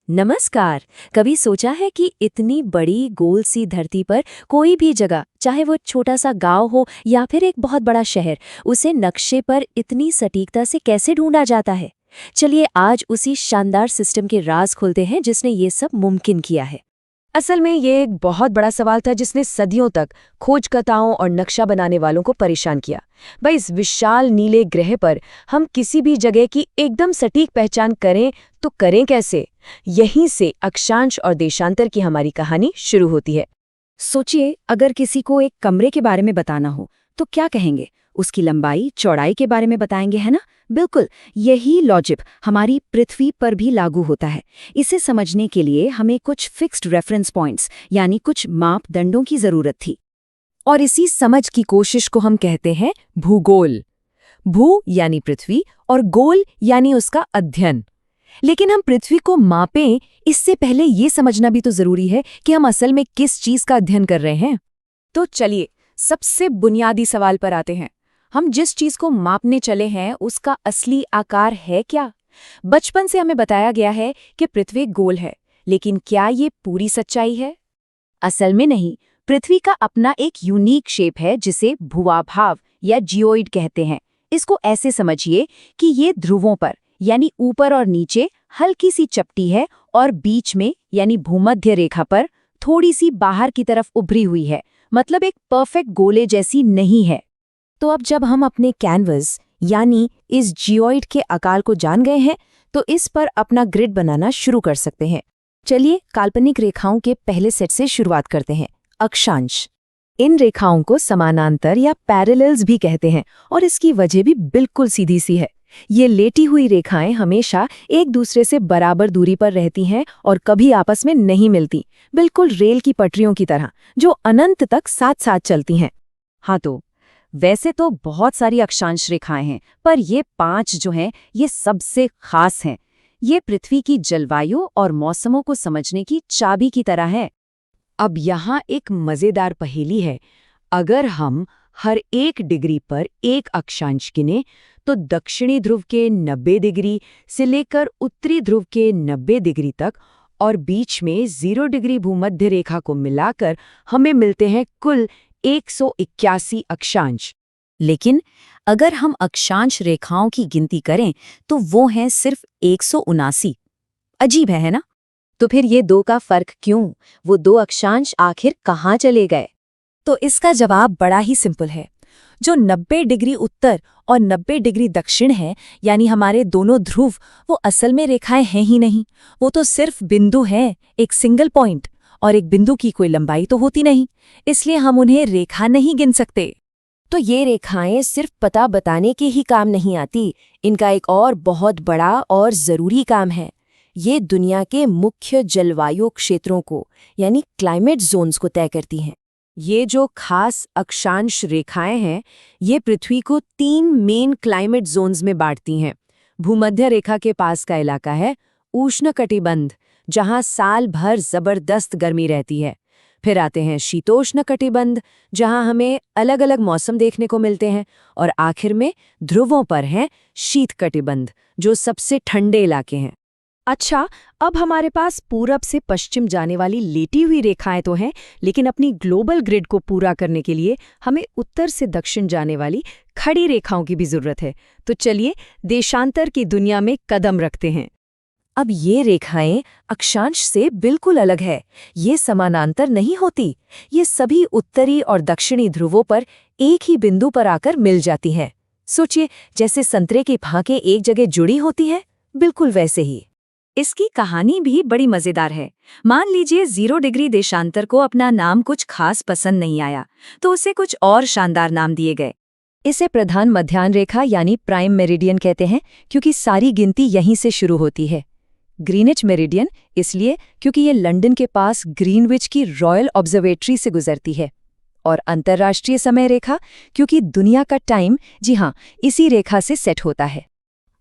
नमस्कार। कभी सोचा है कि इतनी बड़ी गोल सी धरती पर कोई भी जगह, चाहे वो छोटा सा गांव हो या फिर एक बहुत बड़ा शहर, उसे नक्शे पर इतनी सटीकता से कैसे ढूंढा जाता है। चलिए आज उसी शानदार सिस्टम के राज खोलते हैं जिसने ये सब मुमकिन किया है। असल में ये एक बहुत बड़ा सवाल था जिसने सदियों तक खोजकर्ताओं और नक्शा बनाने वालों को परेशान किया। भाई, इस विशाल नीले ग्रह पर हम किसी भी जगह की एकदम सटीक पहचान करें तो करें कैसे? यहीं से अक्षांश और देशांतर की हमारी कहानी शुरू होती है। सोचिए, अगर किसी को एक कमरे के बारे में बताना हो तो क्या कहेंगे? उसकी लंबाई चौड़ाई के बारे में बताएंगे, है ना? बिल्कुल, यही लॉजिक हमारी पृथ्वी पर भी लागू होता है। इसे समझने के लिए हमें कुछ फिक्स्ड रेफरेंस पॉइंट्स यानी कुछ मापदंडों की जरूरत थी। और इसी समझ की कोशिश को हम कहते हैं भूगोल। भू यानी पृथ्वी और गोल यानी उसका अध्ययन। लेकिन हम पृथ्वी को मापें इससे पहले ये समझना भी तो जरूरी है कि हम असल में किस चीज का अध्ययन कर रहे हैं। तो चलिए सबसे बुनियादी सवाल पर आते हैं। हम जिस चीज को मापने चले हैं उसका असली आकार है क्या? बचपन से हमें बताया गया है कि पृथ्वी गोल है, लेकिन क्या ये पूरी सच्चाई है? असल में नहीं। पृथ्वी का अपना एक यूनिक शेप है जिसे भूभाव या जियोइड कहते हैं। इसको ऐसे समझिए कि ये ध्रुवों पर यानी ऊपर और नीचे हल्की सी चपटी है और बीच में यानी भूमध्य रेखा पर थोड़ी सी बाहर की तरफ उभरी हुई है। मतलब एक परफेक्ट गोले जैसी नहीं है। तो अब जब हम अपने कैनवस यानी इस जियोइड के आकार को जान गए हैं तो इस पर अपना ग्रिड बनाना शुरू कर सकते हैं। चलिए काल्पनिक रेखाओं के पहले सेट से शुरुआत करते हैं। अक्षांश। इन रेखाओं को समानांतर या पैरेलल्स भी कहते हैं और इसकी वजह भी बिल्कुल सीधी सी है। ये लेटी हुई रेखाएं हमेशा एक दूसरे से बराबर दूरी पर रहती हैं और कभी आपस में नहीं मिलती, बिल्कुल रेल की पटरियों की तरह जो अनंत तक साथ साथ चलती हैं। हाँ, तो वैसे तो बहुत सारी अक्षांश रेखाएं हैं, पर ये 5 जो हैं ये सबसे खास हैं। ये पृथ्वी की जलवायु और मौसमों को समझने की चाबी की तरह है। अब यहाँ एक मजेदार पहेली है। अगर हम हर 1 डिग्री पर एक अक्षांश गिने तो दक्षिणी ध्रुव के 90 डिग्री से लेकर उत्तरी ध्रुव के 90 डिग्री तक और बीच में 0 डिग्री भूमध्य रेखा को मिलाकर हमें मिलते हैं कुल 181 अक्षांश। लेकिन अगर हम अक्षांश रेखाओं की गिनती करें तो वो हैं सिर्फ 179। अजीब है ना? तो फिर ये 2 का फर्क क्यों? वो 2 अक्षांश आखिर कहाँ चले गए? तो इसका जवाब बड़ा ही सिंपल है। जो 90 डिग्री उत्तर और 90 डिग्री दक्षिण है यानी हमारे दोनों ध्रुव, वो असल में रेखाएं हैं ही नहीं। वो तो सिर्फ बिंदु हैं, एक सिंगल पॉइंट। और एक बिंदु की कोई लंबाई तो होती नहीं, इसलिए हम उन्हें रेखा नहीं गिन सकते। तो ये रेखाएं सिर्फ पता बताने के ही काम नहीं आती। इनका एक और बहुत बड़ा और जरूरी काम है। ये दुनिया के मुख्य जलवायु क्षेत्रों को यानी क्लाइमेट जोन्स को तय करती हैं। ये जो खास अक्षांश रेखाएं हैं ये पृथ्वी को 3 मेन क्लाइमेट जोन्स में बांटती हैं। भूमध्य रेखा के पास का इलाका है उष्णकटिबंध, जहां साल भर जबरदस्त गर्मी रहती है। फिर आते हैं शीतोष्ण कटिबंध, जहां हमें अलग अलग मौसम देखने को मिलते हैं। और आखिर में ध्रुवों पर हैं शीत कटिबंध, जो सबसे ठंडे इलाके हैं। अच्छा, अब हमारे पास पूरब से पश्चिम जाने वाली लेटी हुई रेखाएं तो हैं, लेकिन अपनी ग्लोबल ग्रिड को पूरा करने के लिए हमें उत्तर से दक्षिण जाने वाली खड़ी रेखाओं की भी जरूरत है। तो चलिए देशांतर की दुनिया में कदम रखते हैं। अब ये रेखाएं अक्षांश से बिल्कुल अलग है। ये समानांतर नहीं होती। ये सभी उत्तरी और दक्षिणी ध्रुवों पर एक ही बिंदु पर आकर मिल जाती हैं। सोचिए, जैसे संतरे की फांकें एक जगह जुड़ी होती हैं, बिल्कुल वैसे ही। इसकी कहानी भी बड़ी मजेदार है। मान लीजिए 0 डिग्री देशांतर को अपना नाम कुछ खास पसंद नहीं आया, तो उसे कुछ और शानदार नाम दिए गए। इसे प्रधान मध्याह्न रेखा यानी प्राइम मेरिडियन कहते हैं, क्योंकि सारी गिनती यहीं से शुरू होती है। ग्रीनिच मेरिडियन इसलिए क्योंकि ये लंदन के पास ग्रीनविच की रॉयल ऑब्जर्वेटरी से गुजरती है। और अंतर्राष्ट्रीय समय रेखा क्योंकि दुनिया का टाइम, जी हाँ, इसी रेखा से सेट होता है।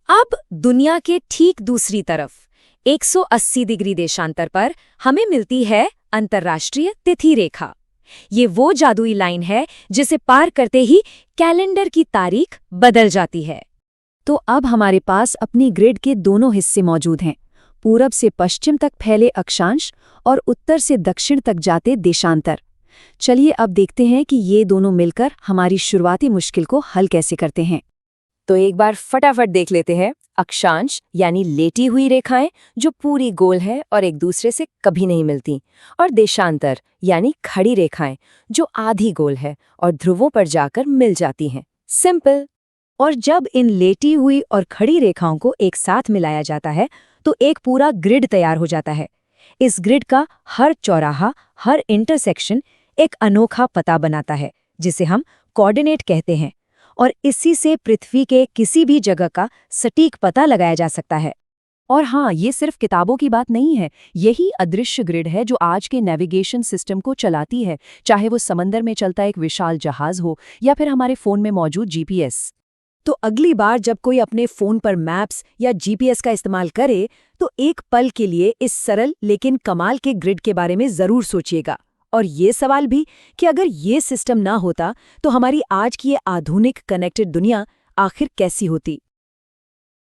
अब दुनिया के ठीक दूसरी तरफ 180 डिग्री देशांतर पर हमें मिलती है अंतर्राष्ट्रीय तिथि रेखा। ये वो जादुई लाइन है जिसे पार करते ही कैलेंडर की तारीख बदल जाती है। तो अब हमारे पास अपनी ग्रिड के दोनों हिस्से मौजूद हैं। पूरब से पश्चिम तक फैले अक्षांश और उत्तर से दक्षिण तक जाते देशांतर। चलिए अब देखते हैं कि ये दोनों मिलकर हमारी शुरुआती मुश्किल को हल कैसे करते हैं। तो एक बार फटाफट देख लेते हैं। अक्षांश यानी लेटी हुई रेखाएं जो पूरी गोल है और एक दूसरे से कभी नहीं मिलती, और देशांतर यानी खड़ी रेखाएं जो आधी गोल है और ध्रुवों पर जाकर मिल जाती हैं। सिंपल। और जब इन लेटी हुई और खड़ी रेखाओं को एक साथ मिलाया जाता है तो एक पूरा ग्रिड तैयार हो जाता है। इस ग्रिड का हर चौराहा, हर इंटरसेक्शन एक अनोखा पता बनाता है जिसे हम कोऑर्डिनेट कहते हैं, और इसी से पृथ्वी के किसी भी जगह का सटीक पता लगाया जा सकता है। और हाँ, ये सिर्फ किताबों की बात नहीं है, यही अदृश्य ग्रिड है जो आज के नेविगेशन सिस्टम को चलाती है, चाहे वो समंदर में चलता एक विशाल जहाज हो या फिर हमारे फोन में मौजूद जीपीएस। तो अगली बार जब कोई अपने फोन पर मैप्स या जीपीएस का इस्तेमाल करे तो एक पल के लिए इस सरल लेकिन कमाल के ग्रिड के बारे में जरूर सोचिएगा, और ये सवाल भी कि अगर ये सिस्टम ना होता तो हमारी आज की ये आधुनिक कनेक्टेड दुनिया आखिर कैसी होती।